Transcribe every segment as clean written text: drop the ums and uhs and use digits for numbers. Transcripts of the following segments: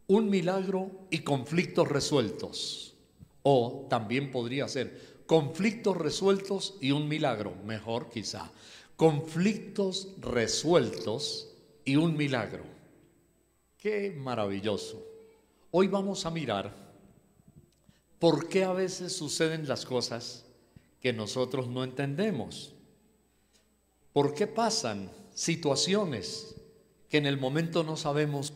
un milagro y conflictos resueltos. O también podría ser conflictos resueltos y un milagro, mejor quizá. Conflictos resueltos y un milagro. Qué maravilloso. Hoy vamos a mirar por qué a veces suceden las cosas que nosotros no entendemos. ¿Por qué pasan situaciones que en el momento no sabemos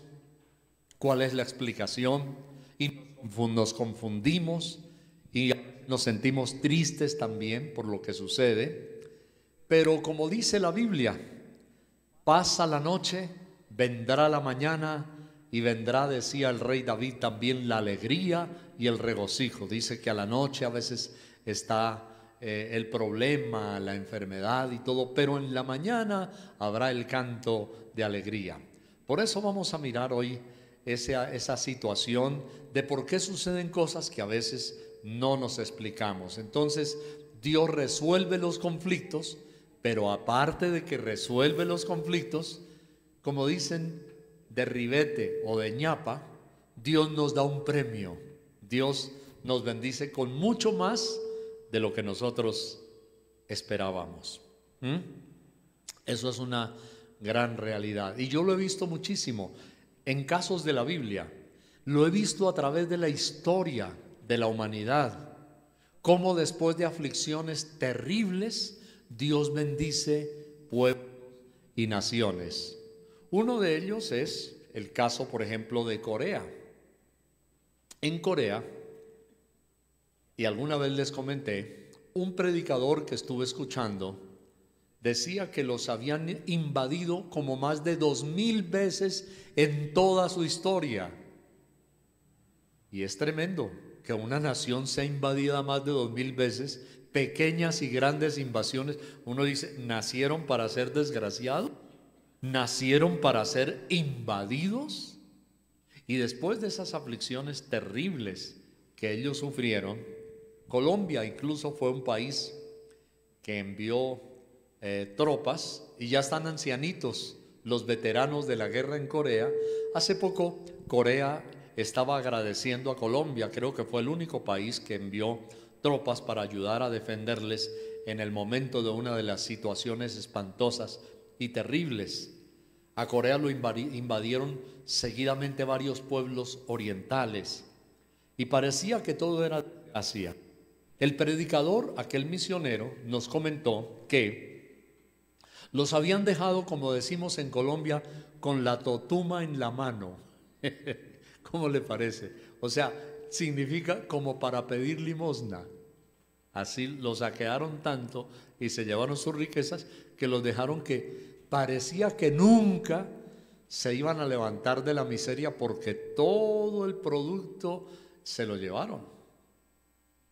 cuál es la explicación y nos confundimos y nos sentimos tristes también por lo que sucede? Pero como dice la Biblia, pasa la noche, vendrá la mañana y vendrá, decía el rey David, también la alegría y el regocijo. Dice que a la noche a veces está el problema, la enfermedad y todo, pero en la mañana habrá el canto de alegría. Por eso vamos a mirar hoy esa situación de por qué suceden cosas que a veces no nos explicamos. Entonces, Dios resuelve los conflictos, pero aparte de que resuelve los conflictos, como dicen de ribete o de ñapa, Dios nos da un premio. Dios nos bendice con mucho más de lo que nosotros esperábamos. Eso es una gran realidad. Y yo lo he visto muchísimo en casos de la Biblia. Lo he visto a través de la historia de la humanidad. Cómo después de aflicciones terribles, Dios bendice pueblos y naciones. Uno de ellos es el caso, por ejemplo, de Corea. En Corea, y alguna vez les comenté, un predicador que estuve escuchando decía que los habían invadido como más de 2000 veces en toda su historia. Y es tremendo que una nación sea invadida más de 2000 veces, pequeñas y grandes invasiones. Uno dice, ¿nacieron para ser desgraciados? ¿Nacieron para ser invadidos? Y después de esas aflicciones terribles que ellos sufrieron, Colombia incluso fue un país que envió tropas y ya están ancianitos los veteranos de la guerra en Corea. Hace poco Corea estaba agradeciendo a Colombia, creo que fue el único país que envió tropas para ayudar a defenderles en el momento de una de las situaciones espantosas y terribles. A Corea lo invadieron seguidamente varios pueblos orientales y parecía que todo era desgracia. El predicador, aquel misionero, nos comentó que los habían dejado, como decimos en Colombia, con la totuma en la mano. ¿Cómo le parece? O sea, significa como para pedir limosna. Así los saquearon tanto y se llevaron sus riquezas que los dejaron que parecía que nunca se iban a levantar de la miseria porque todo el producto se lo llevaron.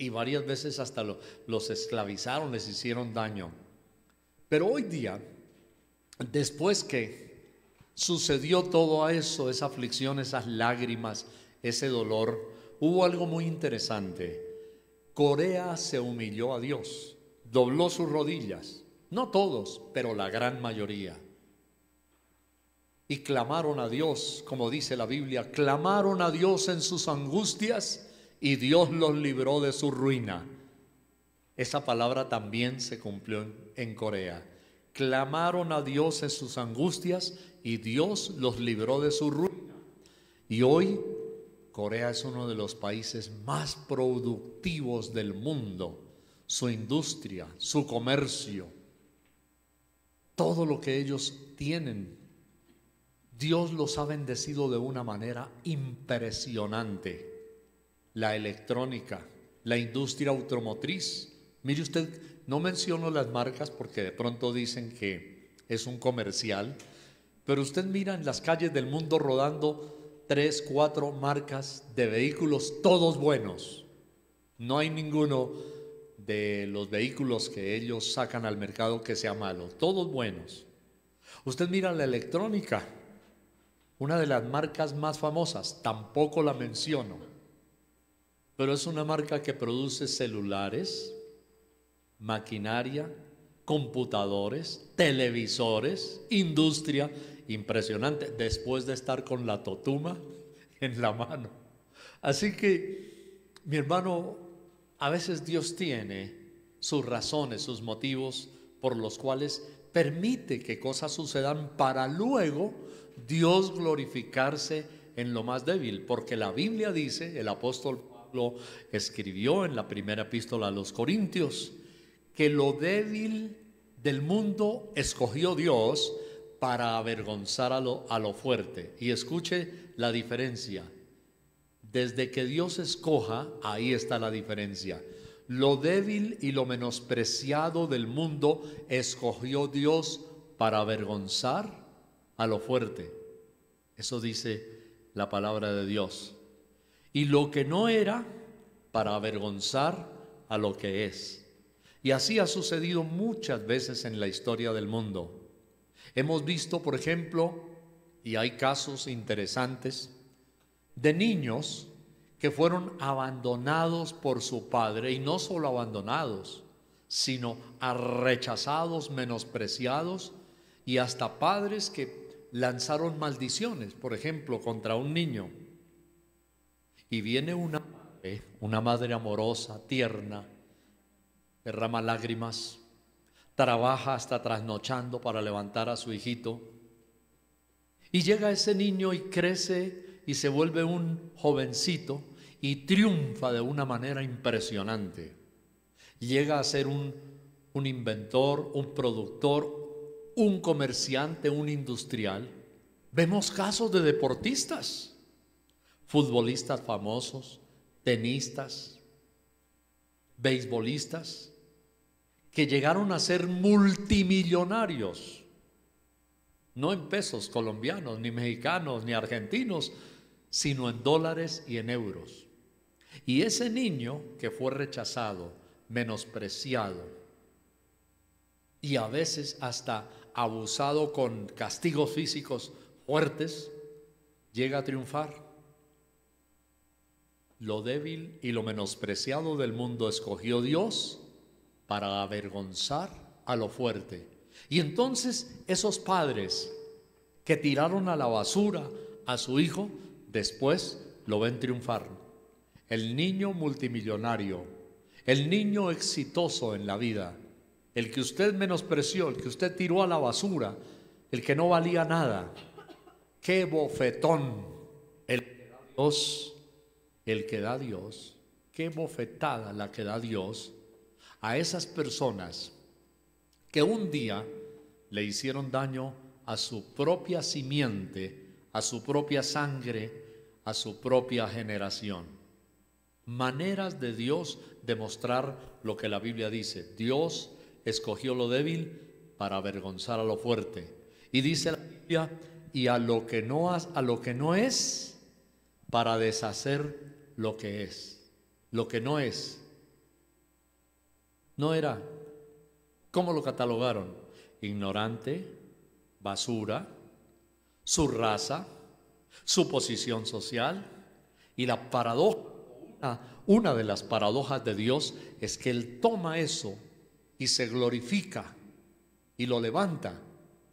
Y varias veces hasta los esclavizaron, les hicieron daño. Pero hoy día, después que sucedió todo eso, esa aflicción, esas lágrimas, ese dolor, hubo algo muy interesante. Corea se humilló a Dios, dobló sus rodillas, no todos, pero la gran mayoría. Y clamaron a Dios, como dice la Biblia, clamaron a Dios en sus angustias y Dios los libró de su ruina. Esa palabra también se cumplió en Corea. Clamaron a Dios en sus angustias y Dios los libró de su ruina. Y hoy Corea es uno de los países más productivos del mundo. Su industria, su comercio, todo lo que ellos tienen, Dios los ha bendecido de una manera impresionante. La electrónica, la industria automotriz. Mire usted, no menciono las marcas porque de pronto dicen que es un comercial, pero usted mira en las calles del mundo rodando 3, 4 marcas de vehículos, todos buenos. No hay ninguno de los vehículos que ellos sacan al mercado que sea malo, todos buenos. Usted mira la electrónica, una de las marcas más famosas, tampoco la menciono, pero es una marca que produce celulares, maquinaria, computadores, televisores, industria impresionante. Después de estar con la totuma en la mano. Así que, mi hermano, a veces Dios tiene sus razones, sus motivos por los cuales permite que cosas sucedan para luego Dios glorificarse en lo más débil, porque la Biblia dice, el apóstol Pablo escribió en la primera epístola a los Corintios, que lo débil del mundo escogió Dios para avergonzar a lo fuerte. Y escuche la diferencia. Desde que Dios escoja, ahí está la diferencia. Lo débil y lo menospreciado del mundo escogió Dios para avergonzar a lo fuerte. Eso dice la palabra de Dios. Y lo que no era, para avergonzar a lo que es. Y así ha sucedido muchas veces en la historia del mundo. Hemos visto, por ejemplo, y hay casos interesantes, de niños que fueron abandonados por su padre, y no solo abandonados, sino rechazados, menospreciados, y hasta padres que lanzaron maldiciones, por ejemplo, contra un niño. Y viene una madre amorosa, tierna, derrama lágrimas, trabaja hasta trasnochando para levantar a su hijito, y llega ese niño y crece y se vuelve un jovencito y triunfa de una manera impresionante. Llega a ser un inventor, un productor, un comerciante, un industrial. Vemos casos de deportistas, futbolistas famosos, tenistas, beisbolistas, que llegaron a ser multimillonarios, no en pesos colombianos, ni mexicanos, ni argentinos, sino en dólares y en euros. Y ese niño que fue rechazado, menospreciado y a veces hasta abusado con castigos físicos fuertes, llega a triunfar. Lo débil y lo menospreciado del mundo escogió Dios para avergonzar a lo fuerte. Y entonces esos padres que tiraron a la basura a su hijo, después lo ven triunfar. El niño multimillonario, el niño exitoso en la vida, el que usted menospreció, el que usted tiró a la basura, el que no valía nada. ¡Qué bofetón! El que da Dios, qué bofetada la que da Dios a esas personas que un día le hicieron daño a su propia simiente, a su propia sangre, a su propia generación. Maneras de Dios de mostrar lo que la Biblia dice. Dios escogió lo débil para avergonzar a lo fuerte. Y dice la Biblia, y a lo que no es, para deshacer lo que es. Lo que no es. No era. ¿Cómo lo catalogaron? Ignorante, basura, su raza, su posición social. Y la paradoja, una de las paradojas de Dios es que Él toma eso y se glorifica y lo levanta.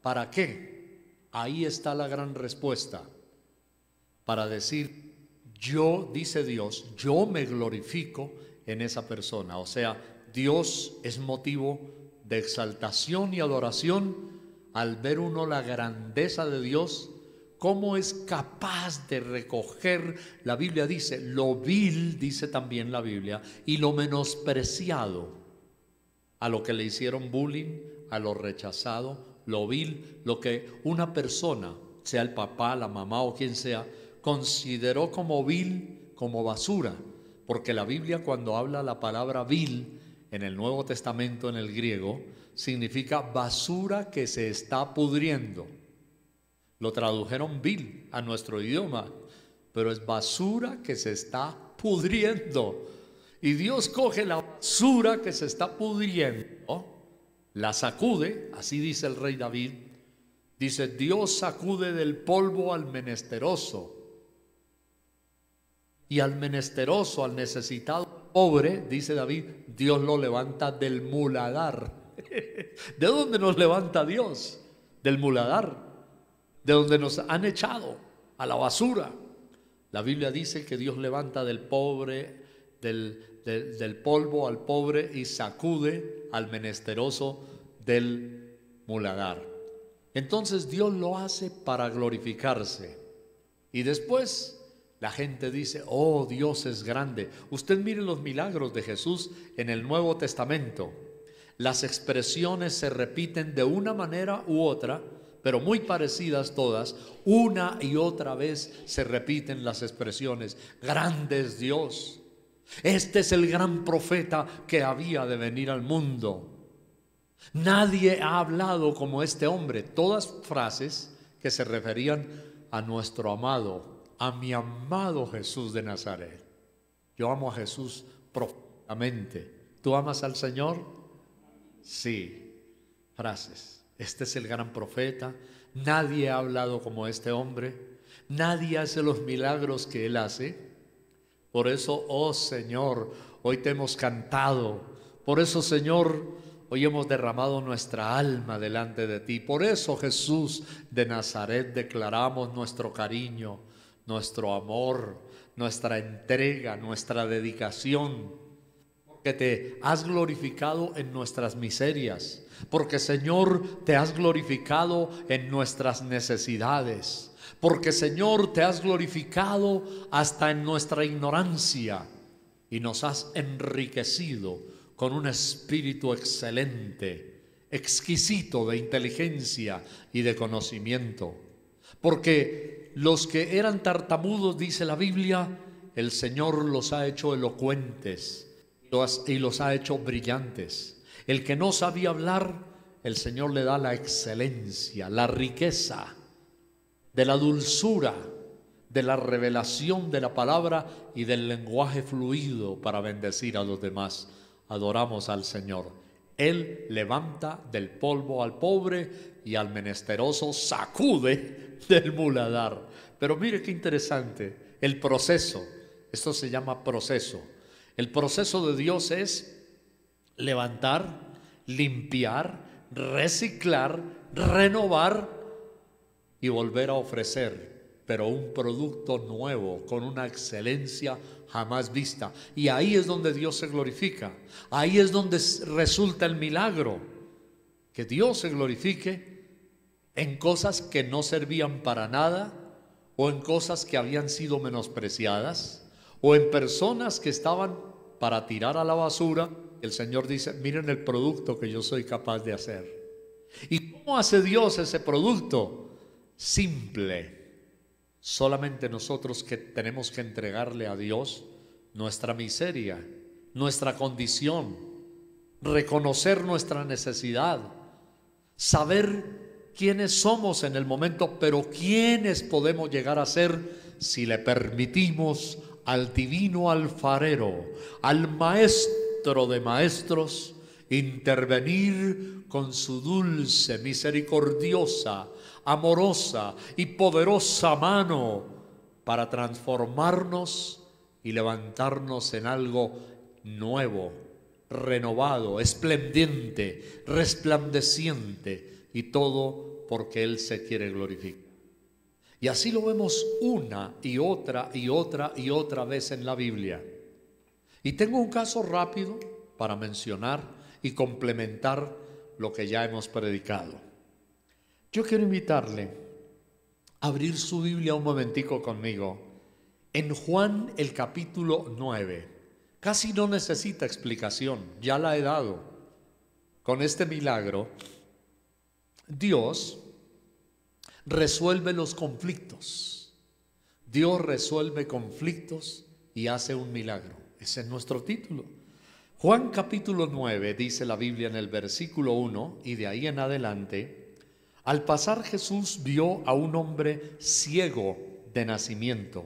¿Para qué? Ahí está la gran respuesta. Para decir, yo, dice Dios, yo me glorifico en esa persona. O sea, Dios es motivo de exaltación y adoración al ver uno la grandeza de Dios, cómo es capaz de recoger, la Biblia dice, lo vil, dice también la Biblia, y lo menospreciado, a lo que le hicieron bullying, a lo rechazado, lo vil, lo que una persona, sea el papá, la mamá o quien sea, consideró como vil, como basura, porque la Biblia cuando habla la palabra vil en el Nuevo Testamento, en el griego, significa basura que se está pudriendo. Lo tradujeron vil a nuestro idioma, pero es basura que se está pudriendo. Y Dios coge la basura que se está pudriendo, la sacude, así dice el rey David. Dice, Dios sacude del polvo al menesteroso. Y al menesteroso, al necesitado, pobre, dice David, Dios lo levanta del muladar. ¿De dónde nos levanta Dios? Del muladar, de donde nos han echado a la basura, La Biblia dice que Dios levanta del pobre, del polvo al pobre y sacude al menesteroso del muladar. Entonces Dios lo hace para glorificarse. Y después la gente dice, oh, Dios es grande. Usted mire los milagros de Jesús en el Nuevo Testamento. Las expresiones se repiten de una manera u otra, pero muy parecidas todas. Una y otra vez se repiten las expresiones. Grande es Dios. Este es el gran profeta que había de venir al mundo. Nadie ha hablado como este hombre. Todas frases que se referían a nuestro amado, a mi amado Jesús de Nazaret. Yo amo a Jesús profundamente. ¿Tú amas al Señor? Sí. Frases. Este es el gran profeta. Nadie ha hablado como este hombre. Nadie hace los milagros que Él hace. Por eso, oh Señor, hoy te hemos cantado. Por eso, Señor, hoy hemos derramado nuestra alma delante de ti. Por eso, Jesús de Nazaret, declaramos nuestro cariño, nuestro amor, nuestra entrega, nuestra dedicación. Porque te has glorificado en nuestras miserias. Porque, Señor, te has glorificado en nuestras necesidades. Porque, Señor, te has glorificado hasta en nuestra ignorancia y nos has enriquecido con un espíritu excelente, exquisito de inteligencia y de conocimiento. Porque los que eran tartamudos, dice la Biblia, el Señor los ha hecho elocuentes y los ha hecho brillantes. El que no sabía hablar, el Señor le da la excelencia, la riqueza de la dulzura, de la revelación de la palabra y del lenguaje fluido para bendecir a los demás. Adoramos al Señor. Él levanta del polvo al pobre y al menesteroso sacude del muladar. Pero mire qué interesante, el proceso. Esto se llama proceso. El proceso de Dios es levantar, limpiar, reciclar, renovar y volver a ofrecer, pero un producto nuevo, con una excelencia jamás vista. Y ahí es donde Dios se glorifica. Ahí es donde resulta el milagro. Que Dios se glorifique en cosas que no servían para nada, o en cosas que habían sido menospreciadas, o en personas que estaban para tirar a la basura. El Señor dice, miren el producto que yo soy capaz de hacer. ¿Y cómo hace Dios ese producto? Simple. Solamente nosotros que tenemos que entregarle a Dios nuestra miseria, nuestra condición, reconocer nuestra necesidad, saber quiénes somos en el momento, pero quiénes podemos llegar a ser si le permitimos al divino alfarero, al maestro de maestros, intervenir con su dulce, misericordiosa, amorosa y poderosa mano para transformarnos y levantarnos en algo nuevo, renovado, esplendente, resplandeciente, y todo porque Él se quiere glorificar. Y así lo vemos una y otra y otra y otra vez en la Biblia. Y tengo un caso rápido para mencionar y complementar lo que ya hemos predicado. Yo quiero invitarle a abrir su Biblia un momentico conmigo en Juan el capítulo 9. Casi no necesita explicación, ya la he dado. Con este milagro, Dios resuelve los conflictos. Dios resuelve conflictos y hace un milagro. Ese es nuestro título. Juan capítulo 9 dice la Biblia en el versículo 1 y de ahí en adelante: al pasar Jesús vio a un hombre ciego de nacimiento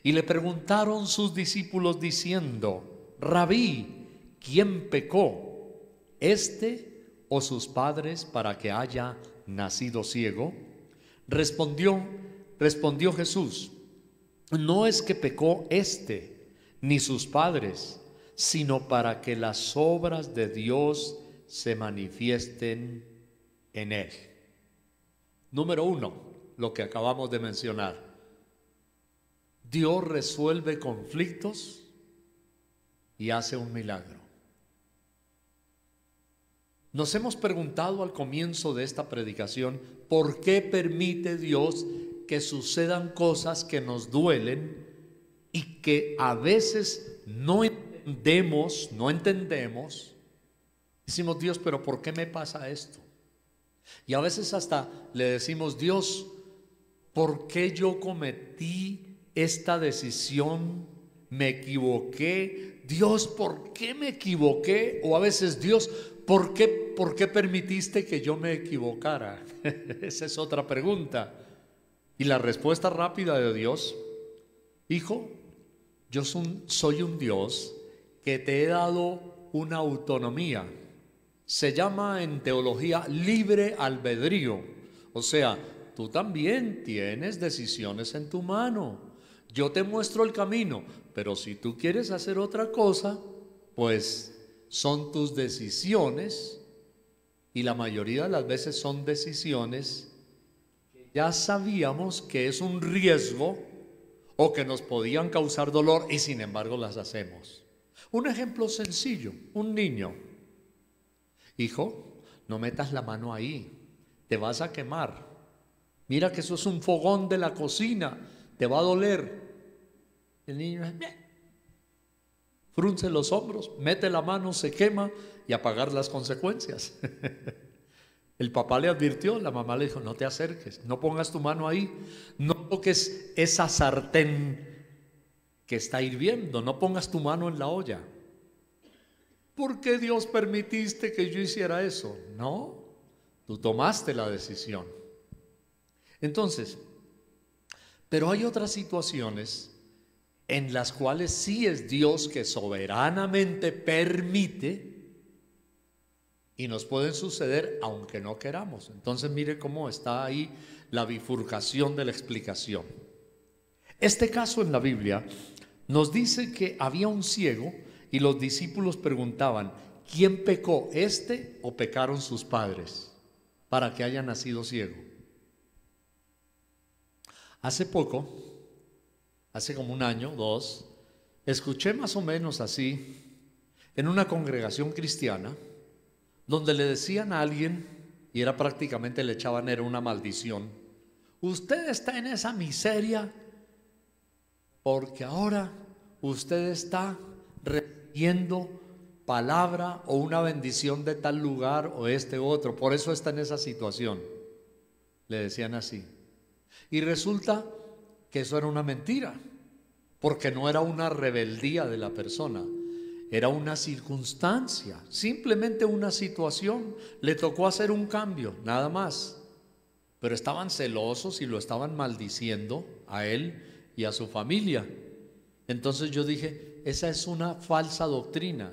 y le preguntaron sus discípulos diciendo: Rabí, ¿quién pecó, este o sus padres, para que haya nacido ciego? Respondió Jesús: no es que pecó este ni sus padres, sino para que las obras de Dios se manifiesten en él. Número 1, lo que acabamos de mencionar. Dios resuelve conflictos y hace un milagro. Nos hemos preguntado al comienzo de esta predicación, ¿por qué permite Dios que sucedan cosas que nos duelen y que a veces no entendemos? Decimos, Dios, pero ¿por qué me pasa esto? Y a veces hasta le decimos, Dios, ¿por qué yo cometí esta decisión? Me equivoqué. Dios, ¿por qué me equivoqué? O a veces, Dios, ¿por qué permitiste que yo me equivocara? Esa es otra pregunta. Y la respuesta rápida de Dios, hijo, yo soy un Dios que te he dado una autonomía. Se llama en teología libre albedrío. O sea, tú también tienes decisiones en tu mano. Yo te muestro el camino, pero si tú quieres hacer otra cosa, pues son tus decisiones, y la mayoría de las veces son decisiones que ya sabíamos que es un riesgo o que nos podían causar dolor y sin embargo las hacemos. Un ejemplo sencillo, un niño. Hijo, no metas la mano ahí, te vas a quemar. Mira que eso es un fogón de la cocina, te va a doler. El niño frunce los hombros, mete la mano, se quema y a pagar las consecuencias. El papá le advirtió, la mamá le dijo, no te acerques, no pongas tu mano ahí, no toques esa sartén que está hirviendo, no pongas tu mano en la olla. ¿Por qué Dios permitiste que yo hiciera eso? No, tú tomaste la decisión. Entonces, pero hay otras situaciones en las cuales sí es Dios que soberanamente permite y nos pueden suceder aunque no queramos. Entonces mire cómo está ahí la bifurcación de la explicación. Este caso en la Biblia nos dice que había un ciego y los discípulos preguntaban, ¿quién pecó, este o pecaron sus padres para que haya nacido ciego? Hace poco, hace como un año, 2, escuché más o menos así en una congregación cristiana donde le decían a alguien, y era prácticamente le echaban, era una maldición, usted está en esa miseria porque ahora usted está recibiendo palabra o una bendición de tal lugar o este otro, por eso está en esa situación, le decían así. Y resulta que eso era una mentira, porque no era una rebeldía de la persona, era una circunstancia, simplemente una situación, le tocó hacer un cambio, nada más. Pero estaban celosos y lo estaban maldiciendo a él y a su familia. Entonces yo dije, esa es una falsa doctrina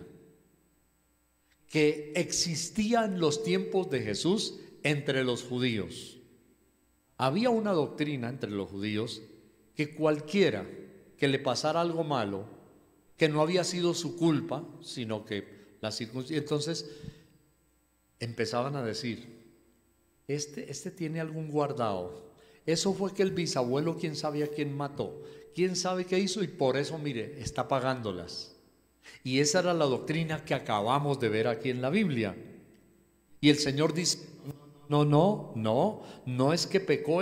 que existía en los tiempos de Jesús entre los judíos. Había una doctrina entre los judíos que cualquiera que le pasara algo malo, que no había sido su culpa, sino que la circunstancia, entonces empezaban a decir, este tiene algún guardado, eso fue que el bisabuelo quién sabe a quién mató, quién sabe qué hizo y por eso mire, está pagándolas. Y esa era la doctrina que acabamos de ver aquí en la Biblia. Y el Señor dice, no es que pecó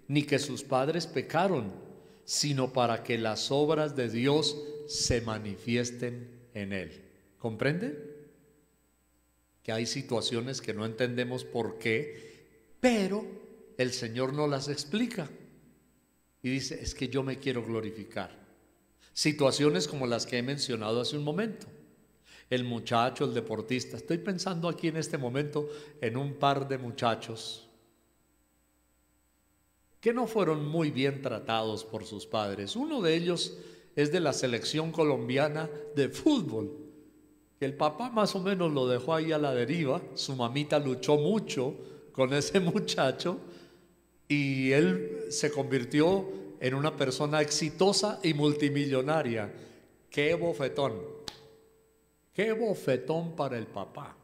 ni que sus padres pecaron, sino para que las obras de Dios se manifiesten en él. ¿Comprenden? Que hay situaciones que no entendemos por qué, pero el Señor nos las explica y dice, es que yo me quiero glorificar. Situaciones como las que he mencionado hace un momento. El muchacho, el deportista. Estoy pensando aquí en este momento en un par de muchachos que no fueron muy bien tratados por sus padres. Uno de ellos es de la selección colombiana de fútbol. El papá más o menos lo dejó ahí a la deriva. Su mamita luchó mucho con ese muchacho y él se convirtió en una persona exitosa y multimillonaria. ¡Qué bofetón! ¡Qué bofetón para el papá!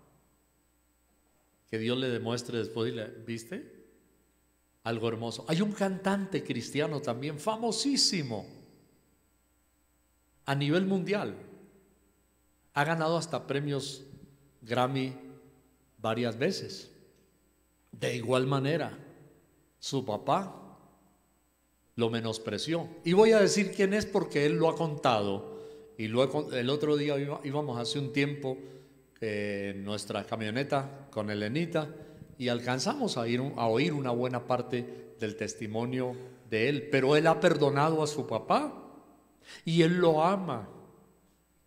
Que Dios le demuestre después, ¿viste? Algo hermoso. Hay un cantante cristiano también famosísimo a nivel mundial. Ha ganado hasta premios Grammy varias veces. De igual manera, su papá lo menospreció. Y voy a decir quién es porque él lo ha contado. Y luego el otro día íbamos hace un tiempo en nuestra camioneta con Elenita y alcanzamos a oír una buena parte del testimonio de él. Pero él ha perdonado a su papá y él lo ama.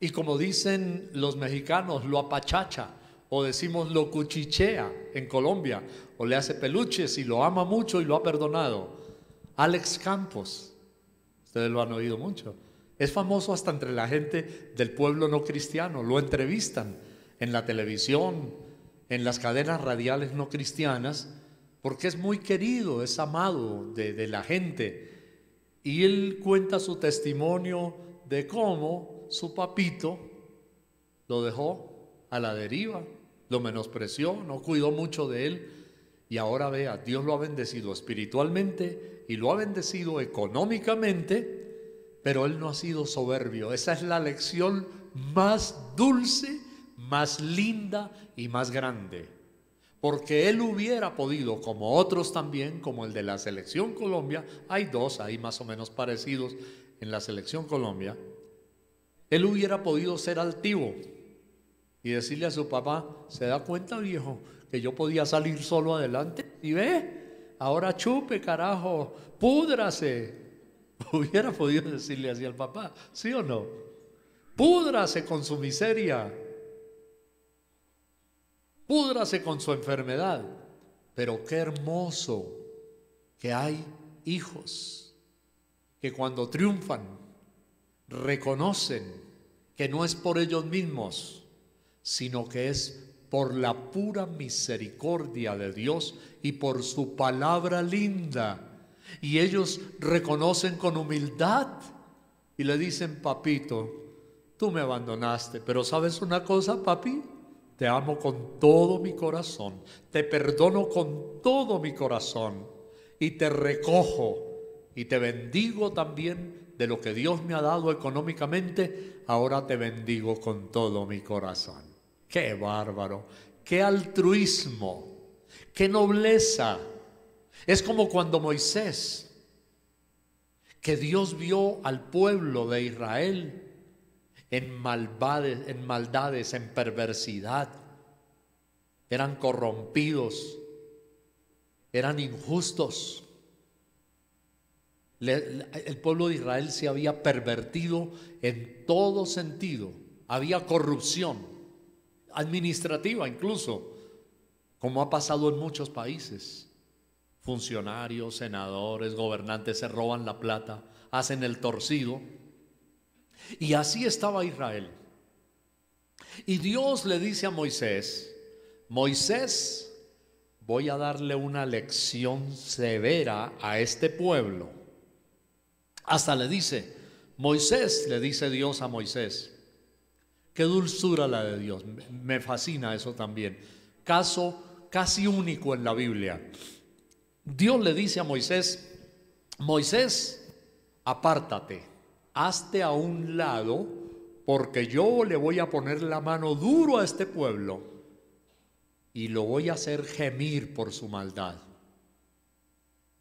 Y como dicen los mexicanos, lo apachacha, o decimos lo cuchichea en Colombia, o le hace peluches y lo ama mucho y lo ha perdonado. Alex Campos, ustedes lo han oído mucho, es famoso hasta entre la gente del pueblo no cristiano, lo entrevistan en la televisión, en las cadenas radiales no cristianas, porque es muy querido, es amado de la gente. Y él cuenta su testimonio de cómo su papito lo dejó a la deriva, lo menospreció, no cuidó mucho de él. Y ahora vea, Dios lo ha bendecido espiritualmente y lo ha bendecido económicamente, pero él no ha sido soberbio. Esa es la lección más dulce, más linda y más grande. Porque él hubiera podido, como otros también, como el de la Selección Colombia, hay dos ahí más o menos parecidos en la Selección Colombia, él hubiera podido ser altivo y decirle a su papá: ¿se da cuenta, viejo, que yo podía salir solo adelante? Y ve, ahora chupe, carajo, púdrase. Hubiera podido decirle así al papá, ¿sí o no? Púdrase con su miseria, púdrase con su enfermedad. Pero qué hermoso que hay hijos que cuando triunfan reconocen que no es por ellos mismos, sino que es por la pura misericordia de Dios y por su palabra linda. Y ellos reconocen con humildad y le dicen: papito, tú me abandonaste, pero ¿sabes una cosa, papi? Te amo con todo mi corazón, te perdono con todo mi corazón y te recojo y te bendigo también de lo que Dios me ha dado económicamente. Ahora te bendigo con todo mi corazón. ¡Qué bárbaro! ¡Qué altruismo! ¡Qué nobleza! Es como cuando Moisés, que Dios vio al pueblo de Israel en maldades, en perversidad. Eran corrompidos, eran injustos. El pueblo de Israel se había pervertido en todo sentido. Había corrupción administrativa incluso, como ha pasado en muchos países. Funcionarios, senadores, gobernantes se roban la plata, hacen el torcido. Y así estaba Israel. Y Dios le dice a Moisés: Moisés, voy a darle una lección severa a este pueblo. Hasta le dice, Moisés, le dice Dios a Moisés. Qué dulzura la de Dios, me fascina eso también. Caso casi único en la Biblia. Dios le dice a Moisés: Moisés, apártate, hazte a un lado, porque yo le voy a poner la mano duro a este pueblo y lo voy a hacer gemir por su maldad.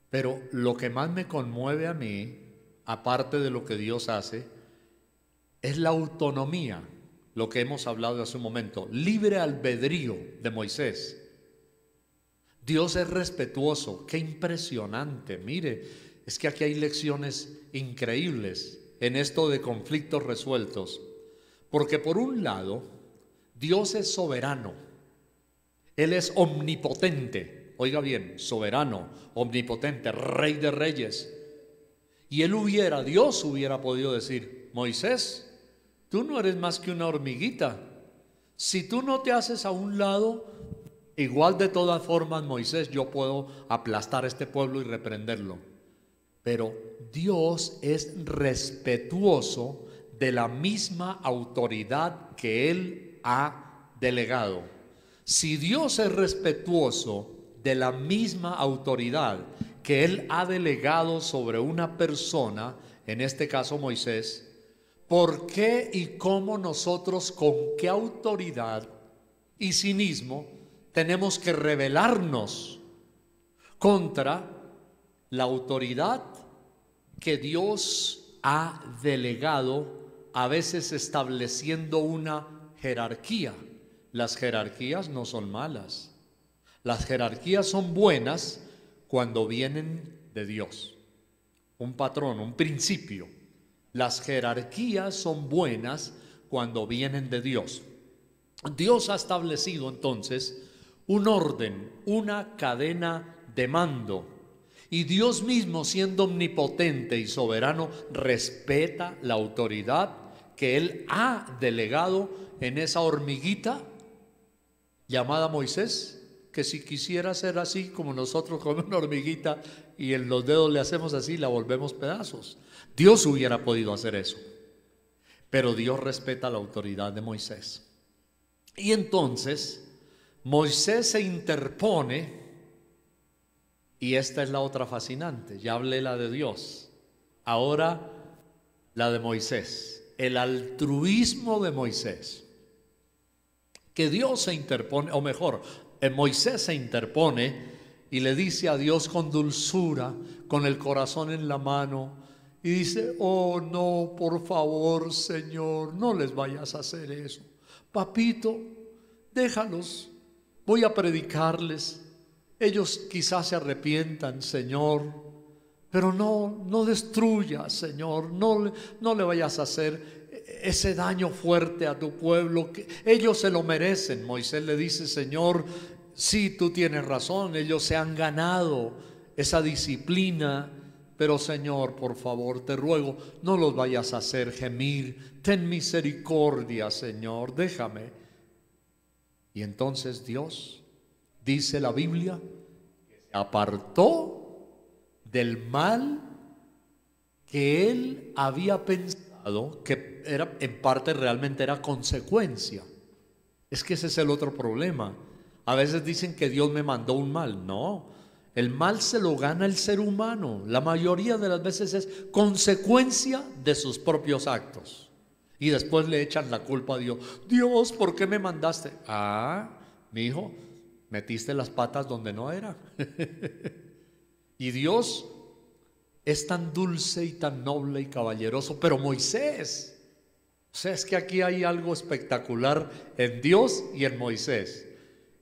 Pero lo que más me conmueve a mí, aparte de lo que Dios hace, es la autonomía, lo que hemos hablado hace un momento, libre albedrío de Moisés. Dios es respetuoso, qué impresionante. Mire, es que aquí hay lecciones increíbles en esto de conflictos resueltos. Porque por un lado, Dios es soberano, Él es omnipotente. Oiga bien, soberano, omnipotente, rey de reyes. Y Dios hubiera podido decir: Moisés, tú no eres más que una hormiguita. Si tú no te haces a un lado, igual de todas formas, Moisés, yo puedo aplastar a este pueblo y reprenderlo. Pero Dios es respetuoso de la misma autoridad que Él ha delegado. Si Dios es respetuoso de la misma autoridad que Él ha delegado sobre una persona, en este caso Moisés, ¿por qué y cómo nosotros, con qué autoridad y cinismo tenemos que rebelarnos contra la autoridad que Dios ha delegado, a veces estableciendo una jerarquía? Las jerarquías no son malas. Las jerarquías son buenas cuando vienen de Dios. Un patrón, un principio. Las jerarquías son buenas cuando vienen de Dios. Dios ha establecido entonces un orden, una cadena de mando. Y Dios mismo, siendo omnipotente y soberano, respeta la autoridad que Él ha delegado en esa hormiguita llamada Moisés, que si quisiera ser así como nosotros, con una hormiguita y en los dedos le hacemos así, la volvemos pedazos. Dios hubiera podido hacer eso, pero Dios respeta la autoridad de Moisés. Y entonces Moisés se interpone, y esta es la otra fascinante. Ya hablé la de Dios, ahora la de Moisés, el altruismo de Moisés. Que Dios se interpone, o mejor, Moisés se interpone y le dice a Dios con dulzura, con el corazón en la mano, y dice: oh no, por favor, Señor, no les vayas a hacer eso. Papito, déjalos, voy a predicarles. Ellos quizás se arrepientan, Señor, pero no destruyas, Señor, no le vayas a hacer ese daño fuerte a tu pueblo, que ellos se lo merecen. Moisés le dice: Señor, sí, tú tienes razón, ellos se han ganado esa disciplina, pero Señor, por favor, te ruego, no los vayas a hacer gemir, ten misericordia, Señor, déjame. Y entonces Dios, dice la Biblia, se apartó del mal que él había pensado, que era, en parte realmente era consecuencia. Es que ese es el otro problema. A veces dicen que Dios me mandó un mal. No, el mal se lo gana el ser humano. La mayoría de las veces es consecuencia de sus propios actos. Y después le echan la culpa a Dios. Dios, ¿por qué me mandaste? Mi hijo, metiste las patas donde no era. Y Dios es tan dulce y tan noble y caballeroso, pero Moisés, o sea, es que aquí hay algo espectacular en Dios y en Moisés.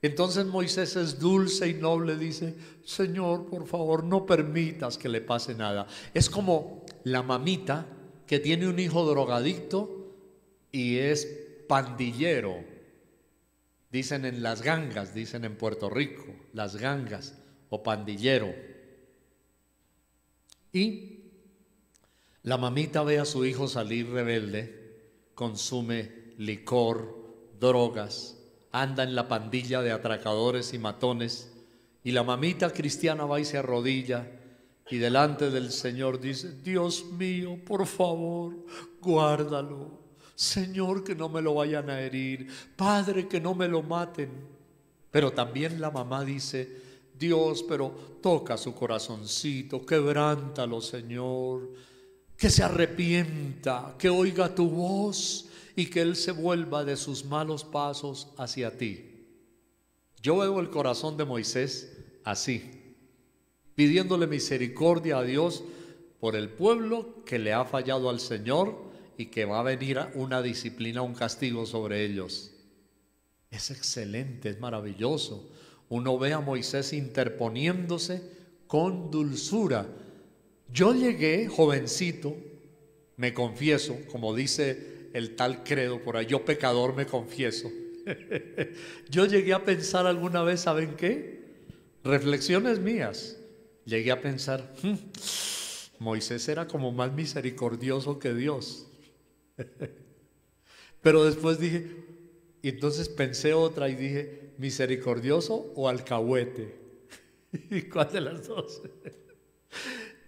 Entonces Moisés es dulce y noble, dice: Señor, por favor, no permitas que le pase nada. Es como la mamita que tiene un hijo drogadicto y es pandillero. Dicen en las gangas, dicen en Puerto Rico, las gangas o pandillero. Y la mamita ve a su hijo salir rebelde, consume licor, drogas, anda en la pandilla de atracadores y matones, y la mamita cristiana va y se arrodilla y delante del Señor dice: Dios mío, por favor, guárdalo. Señor, que no me lo vayan a herir. Padre, que no me lo maten. Pero también la mamá dice: Dios, pero toca su corazoncito, quebrántalo, Señor, que se arrepienta, que oiga tu voz y que él se vuelva de sus malos pasos hacia ti. Yo veo el corazón de Moisés así, pidiéndole misericordia a Dios por el pueblo que le ha fallado al Señor y que va a venir una disciplina, un castigo sobre ellos. Es excelente, es maravilloso. Uno ve a Moisés interponiéndose con dulzura. Yo llegué jovencito, me confieso, como dice el tal credo por ahí, yo pecador me confieso. Yo llegué a pensar alguna vez, ¿saben qué? Reflexiones mías. Llegué a pensar, Moisés era como más misericordioso que Dios. Pero después dije, y entonces pensé otra y dije, ¿misericordioso o alcahuete? ¿Y cuál de las dos?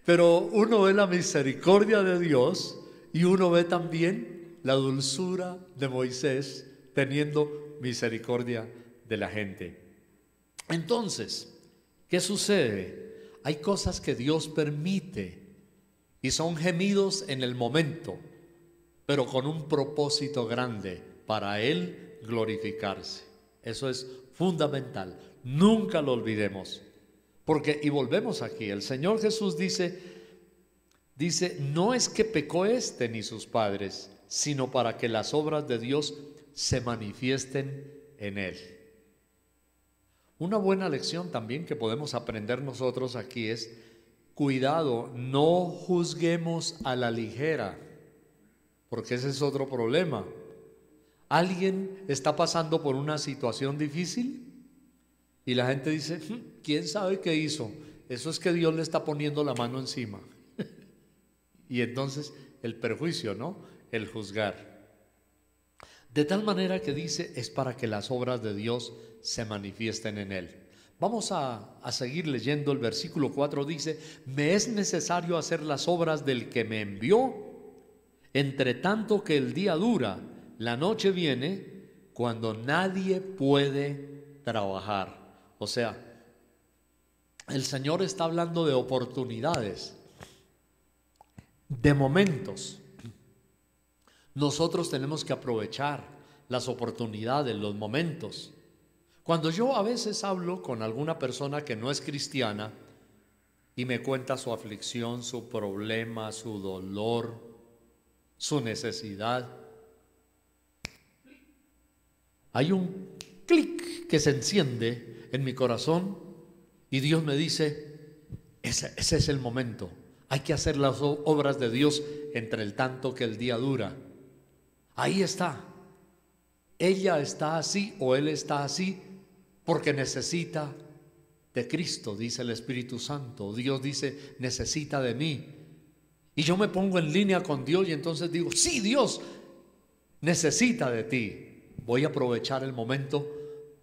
Pero uno ve la misericordia de Dios y uno ve también la dulzura de Moisés teniendo misericordia de la gente. Entonces, ¿qué sucede? hay cosas que Dios permite y son gemidos en el momento, pero con un propósito grande para Él glorificarse. Eso es fundamental, nunca lo olvidemos. Porque, y volvemos aquí, el Señor Jesús dice, no es que pecó este ni sus padres, sino para que las obras de Dios se manifiesten en Él. Una buena lección también que podemos aprender nosotros aquí es, cuidado, no juzguemos a la ligera, porque ese es otro problema. ¿Alguien está pasando por una situación difícil? Y la gente dice, ¿quién sabe qué hizo? Eso es que Dios le está poniendo la mano encima. Y entonces el perjuicio, ¿no? El juzgar. De tal manera que dice, es para que las obras de Dios se manifiesten en Él. Vamos a seguir leyendo. El versículo 4 dice, me es necesario hacer las obras del que me envió, entre tanto que el día dura, la noche viene, cuando nadie puede trabajar. O sea, el Señor está hablando de oportunidades, de momentos. Nosotros tenemos que aprovechar las oportunidades, los momentos. Cuando yo a veces hablo con alguna persona que no es cristiana y me cuenta su aflicción, su problema, su dolor, su necesidad, hay un clic que se enciende en mi corazón y Dios me dice, ese es el momento. Hay que hacer las obras de Dios entre el tanto que el día dura. Ahí está. Ella está así o él está así porque necesita de Cristo, dice el Espíritu Santo. Dios dice, necesita de mí. Y yo me pongo en línea con Dios y entonces digo, sí, Dios necesita de ti. Voy a aprovechar el momento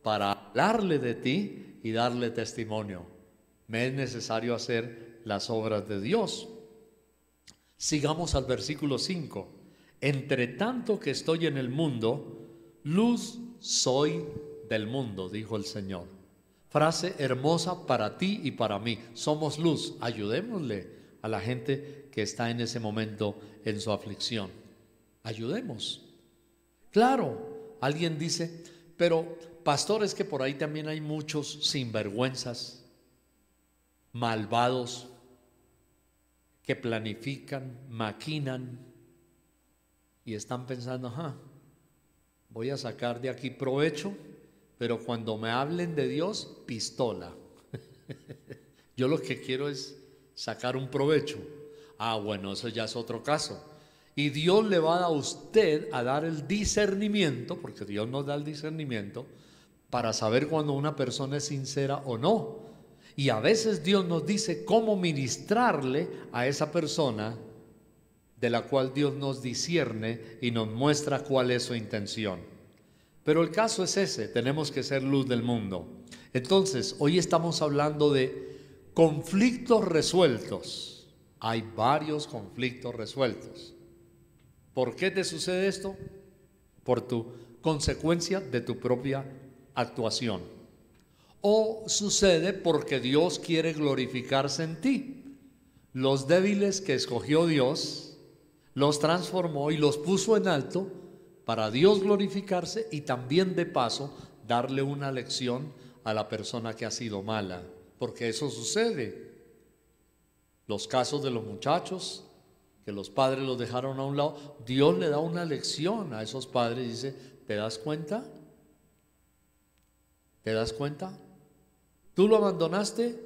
para hablarle de ti y darle testimonio. Me es necesario hacer las obras de Dios. Sigamos al versículo 5. Entre tanto que estoy en el mundo, luz soy del mundo, dijo el Señor. Frase hermosa para ti y para mí. Somos luz. Ayudémosle a la gente que está en ese momento en su aflicción. Ayudemos. Claro, alguien dice, pero pastor, es que por ahí también hay muchos sinvergüenzas, malvados, que planifican, maquinan y están pensando, voy a sacar de aquí provecho, pero cuando me hablen de Dios, pistola. Yo lo que quiero es sacar un provecho. Bueno, eso ya es otro caso. Y Dios le va a usted a dar el discernimiento, porque Dios nos da el discernimiento, para saber cuando una persona es sincera o no. Y a veces Dios nos dice cómo ministrarle a esa persona de la cual Dios nos discierne y nos muestra cuál es su intención. Pero el caso es ese, tenemos que ser luz del mundo. Entonces, hoy estamos hablando de conflictos resueltos. Hay varios conflictos resueltos. ¿Por qué te sucede esto? Por tu consecuencia de tu propia actuación. O sucede porque Dios quiere glorificarse en ti. Los débiles que escogió Dios, los transformó y los puso en alto para Dios glorificarse y también de paso darle una lección a la persona que ha sido mala. Porque eso sucede. Los casos de los muchachos que los padres los dejaron a un lado, Dios le da una lección a esos padres y dice, ¿te das cuenta? ¿Te das cuenta? Tú lo abandonaste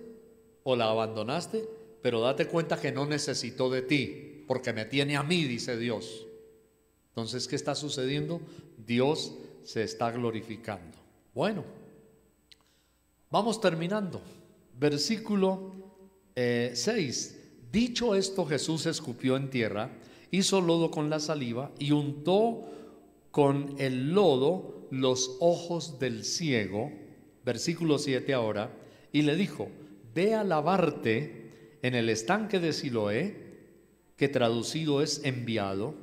o la abandonaste, pero date cuenta que no necesitó de ti, porque me tiene a mí, dice Dios. Entonces, ¿qué está sucediendo? Dios se está glorificando. Bueno, vamos terminando. Versículo 6. Dicho esto, Jesús escupió en tierra, hizo lodo con la saliva y untó con el lodo los ojos del ciego. Versículo 7 ahora. Y le dijo, ve a lavarte en el estanque de Siloé, que traducido es enviado.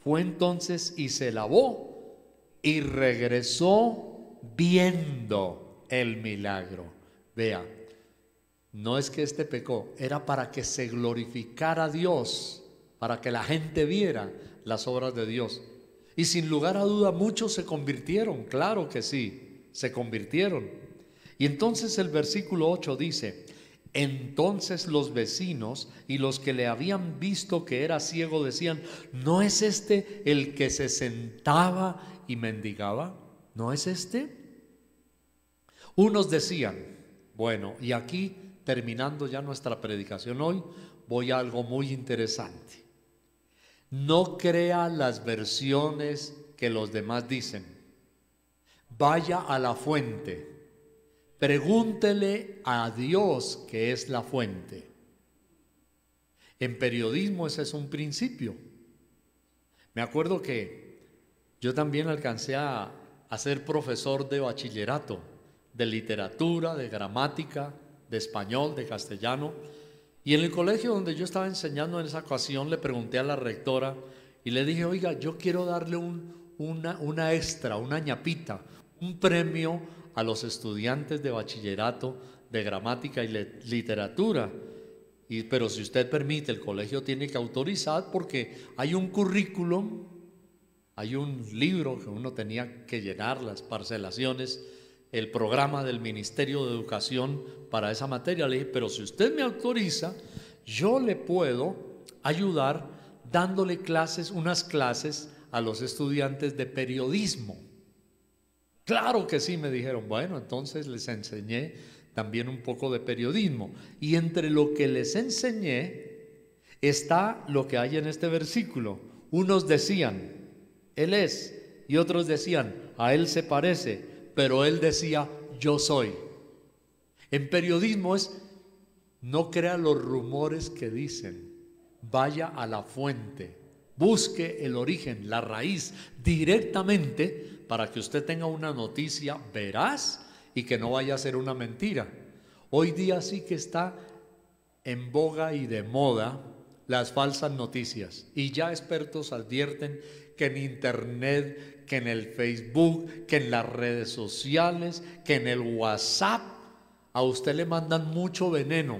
Fue entonces y se lavó y regresó viendo el milagro. Vea, No es que este pecó, era para que se glorificara a Dios, para que la gente viera las obras de Dios. Y sin lugar a duda muchos se convirtieron, claro que sí, se convirtieron. Y entonces el versículo 8 dice: entonces los vecinos y los que le habían visto que era ciego decían: ¿no es este el que se sentaba y mendigaba? ¿No es este? Unos decían, bueno, y aquí terminando ya nuestra predicación hoy, voy a algo muy interesante. No crea las versiones que los demás dicen. Vaya a la fuente. Pregúntele a Dios, que es la fuente. En periodismo ese es un principio. Me acuerdo que yo también alcancé a ser profesor de bachillerato, de literatura, de gramática, de español, de castellano. Y en el colegio donde yo estaba enseñando en esa ocasión le pregunté a la rectora y le dije: oiga, yo quiero darle una extra, una ñapita, un premio a los estudiantes de bachillerato, de gramática y literatura. Pero si usted permite, el colegio tiene que autorizar, porque hay un currículum, hay un libro que uno tenía que llenar, las parcelaciones, el programa del Ministerio de Educación para esa materia. Le dije: pero si usted me autoriza, yo le puedo ayudar dándole clases, unas clases a los estudiantes de periodismo. Claro que sí, me dijeron. Bueno, entonces les enseñé también un poco de periodismo. Y entre lo que les enseñé está lo que hay en este versículo. Unos decían: Él es, y otros decían: a Él se parece, pero Él decía: yo soy. En periodismo es: no crea los rumores que dicen, vaya a la fuente, busque el origen, la raíz, directamente, para que usted tenga una noticia veraz y que no vaya a ser una mentira. Hoy día sí que está en boga y de moda las falsas noticias, y ya expertos advierten que en internet, que en el Facebook, que en las redes sociales, que en el WhatsApp, a usted le mandan mucho veneno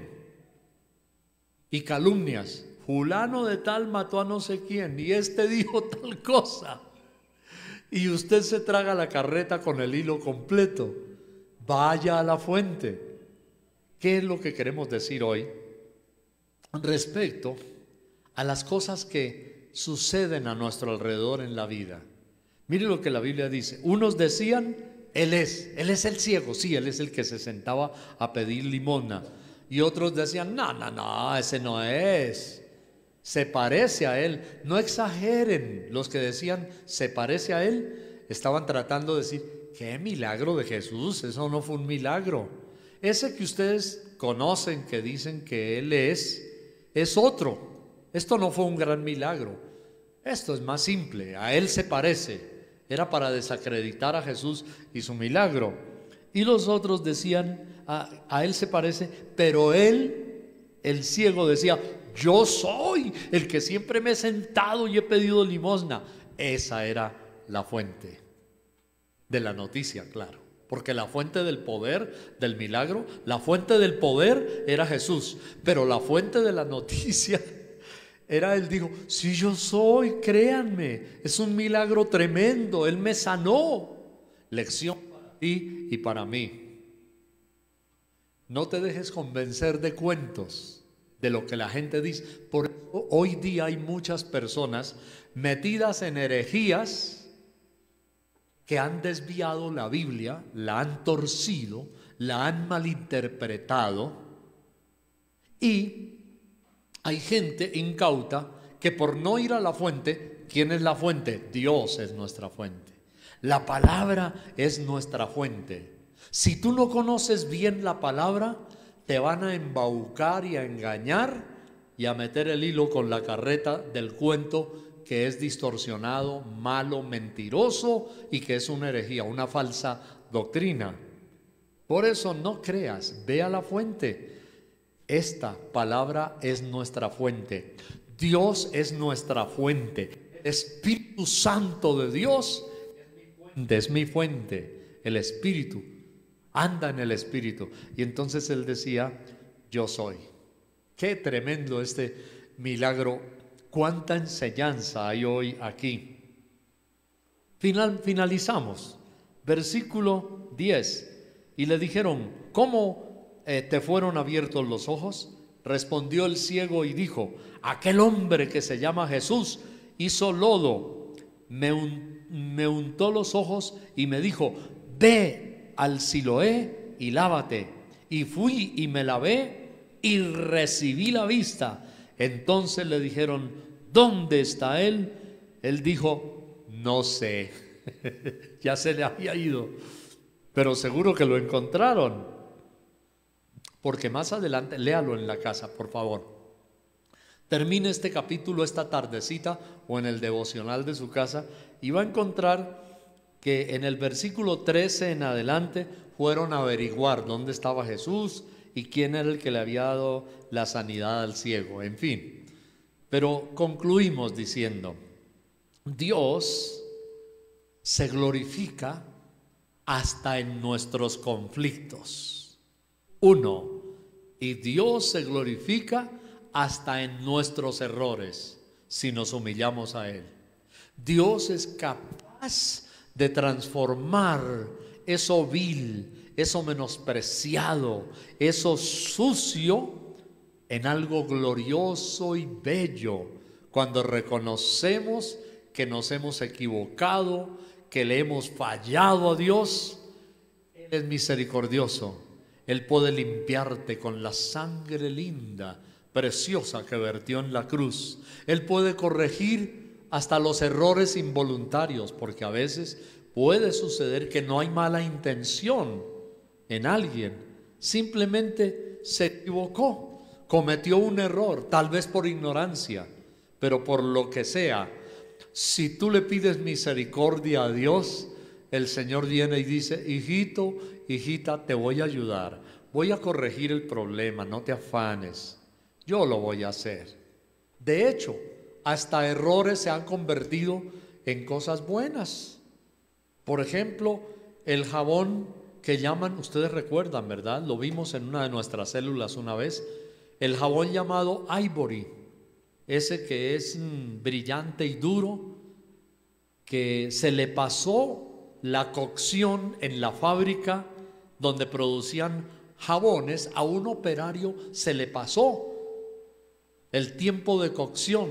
y calumnias. Fulano de tal mató a no sé quién, y este dijo tal cosa, y usted se traga la carreta con el hilo completo. Vaya a la fuente. ¿Qué es lo que queremos decir hoy respecto a las cosas que suceden a nuestro alrededor en la vida? Mire lo que la Biblia dice. Unos decían: Él es el ciego. Sí, Él es el que se sentaba a pedir limosna. Y otros decían: no, ese no es. Se parece a Él. No exageren. Los que decían se parece a Él estaban tratando de decir: qué milagro de Jesús, eso no fue un milagro. Ese que ustedes conocen, que dicen que Él es otro. Esto no fue un gran milagro. Esto es más simple. A Él se parece. Era para desacreditar a Jesús y su milagro. Y los otros decían: a Él se parece, pero Él, el ciego, decía: yo soy el que siempre me he sentado y he pedido limosna. Esa era la fuente de la noticia, claro, porque la fuente del poder, del milagro, la fuente del poder era Jesús, pero la fuente de la noticia era Él. Dijo: sí, yo soy, créanme, es un milagro tremendo, Él me sanó. Lección para ti y para mí: no te dejes convencer de cuentos, de lo que la gente dice. Por eso hoy día hay muchas personas metidas en herejías que han desviado la Biblia, la han torcido, la han malinterpretado, y hay gente incauta que por no ir a la fuente. ¿Quién es la fuente? Dios es nuestra fuente. La palabra es nuestra fuente. Si tú no conoces bien la palabra, te van a embaucar y a engañar y a meter el hilo con la carreta del cuento, que es distorsionado, malo, mentiroso, y que es una herejía, una falsa doctrina. Por eso no creas, ve a la fuente. Esta palabra es nuestra fuente. Dios es nuestra fuente. El Espíritu Santo de Dios es mi fuente. El Espíritu anda en el Espíritu. Y entonces Él decía: yo soy. Qué tremendo este milagro. Cuánta enseñanza hay hoy aquí. Finalizamos. Versículo 10. Y le dijeron: ¿cómo te fueron abiertos los ojos? Respondió el ciego y dijo: aquel hombre que se llama Jesús hizo lodo, me untó los ojos y me dijo: ve al Siloé y lávate. Y fui y me lavé y recibí la vista. Entonces le dijeron: ¿dónde está él? Él dijo: no sé. Ya se le había ido, pero seguro que lo encontraron, porque más adelante, léalo en la casa, por favor. Termine este capítulo esta tardecita o en el devocional de su casa y va a encontrar que en el versículo 13 en adelante fueron a averiguar dónde estaba Jesús y quién era el que le había dado la sanidad al ciego, en fin. Pero concluimos diciendo: Dios se glorifica hasta en nuestros conflictos. 1. Y Dios se glorifica hasta en nuestros errores si nos humillamos a Él. Dios es capaz de transformar eso vil, eso menospreciado, eso sucio en algo glorioso y bello cuando reconocemos que nos hemos equivocado, que le hemos fallado a Dios. Él es misericordioso. Él puede limpiarte con la sangre linda, preciosa que vertió en la cruz. Él puede corregir hasta los errores involuntarios, porque a veces puede suceder que no hay mala intención en alguien, simplemente se equivocó, cometió un error, tal vez por ignorancia, pero por lo que sea. Si tú le pides misericordia a Dios, el Señor viene y dice: hijito, hijita, te voy a ayudar, voy a corregir el problema, no te afanes, yo lo voy a hacer. De hecho, hasta errores se han convertido en cosas buenas. Por ejemplo, el jabón que llaman, ustedes recuerdan, ¿verdad? Lo vimos en una de nuestras células una vez, el jabón llamado Ivory, ese que es brillante y duro, que se le pasó la cocción en la fábrica donde producían jabones, a un operario se le pasó el tiempo de cocción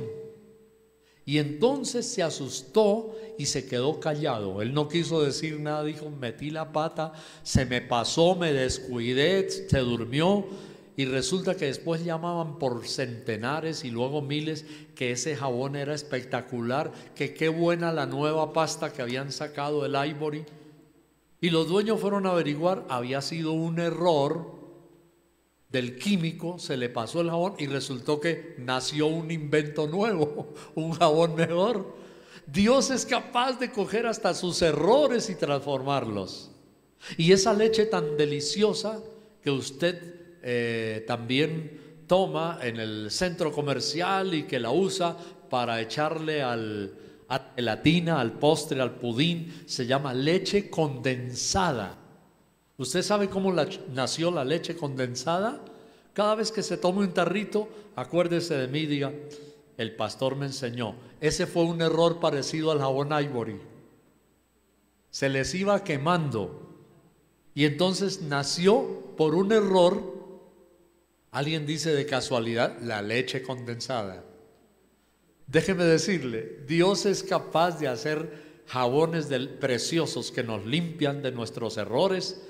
y entonces se asustó y se quedó callado. Él no quiso decir nada, dijo: metí la pata, se me pasó, me descuidé, se durmió. Y resulta que después llamaban por centenares y luego miles que ese jabón era espectacular, que qué buena la nueva pasta que habían sacado, el Ivory. Y los dueños fueron a averiguar, había sido un error del químico, se le pasó el jabón y resultó que nació un invento nuevo, un jabón mejor. Dios es capaz de coger hasta sus errores y transformarlos. Y esa leche tan deliciosa que usted también toma en el centro comercial y que la usa para echarle a la gelatina, al postre, al pudín, se llama leche condensada. ¿Usted sabe cómo nació la leche condensada? Cada vez que se tome un tarrito, acuérdese de mí y diga: el pastor me enseñó. Ese fue un error parecido al jabón Ivory. Se les iba quemando y entonces nació por un error. Alguien dice de casualidad la leche condensada. Déjeme decirle, Dios es capaz de hacer jabones preciosos que nos limpian de nuestros errores,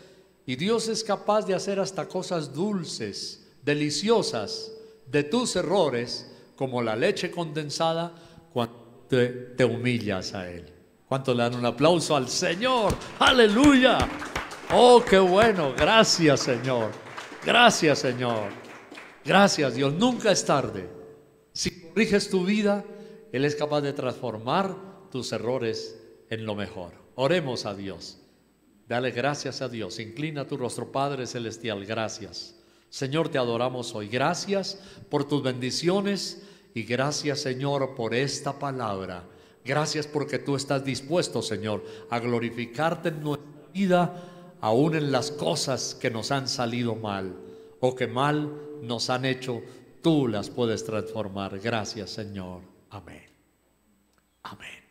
y Dios es capaz de hacer hasta cosas dulces, deliciosas de tus errores, como la leche condensada, cuando te humillas a Él. ¿Cuánto le dan un aplauso al Señor? ¡Aleluya! ¡Oh, qué bueno! Gracias, Señor. Gracias, Señor. Gracias, Dios. Nunca es tarde. Si corriges tu vida, Él es capaz de transformar tus errores en lo mejor. Oremos a Dios. Dale gracias a Dios. Inclina tu rostro, Padre Celestial. Gracias. Señor, te adoramos hoy. Gracias por tus bendiciones y gracias, Señor, por esta palabra. Gracias porque tú estás dispuesto, Señor, a glorificarte en nuestra vida, aún en las cosas que nos han salido mal. o que mal nos han hecho, tú las puedes transformar. Gracias, Señor. Amén. Amén.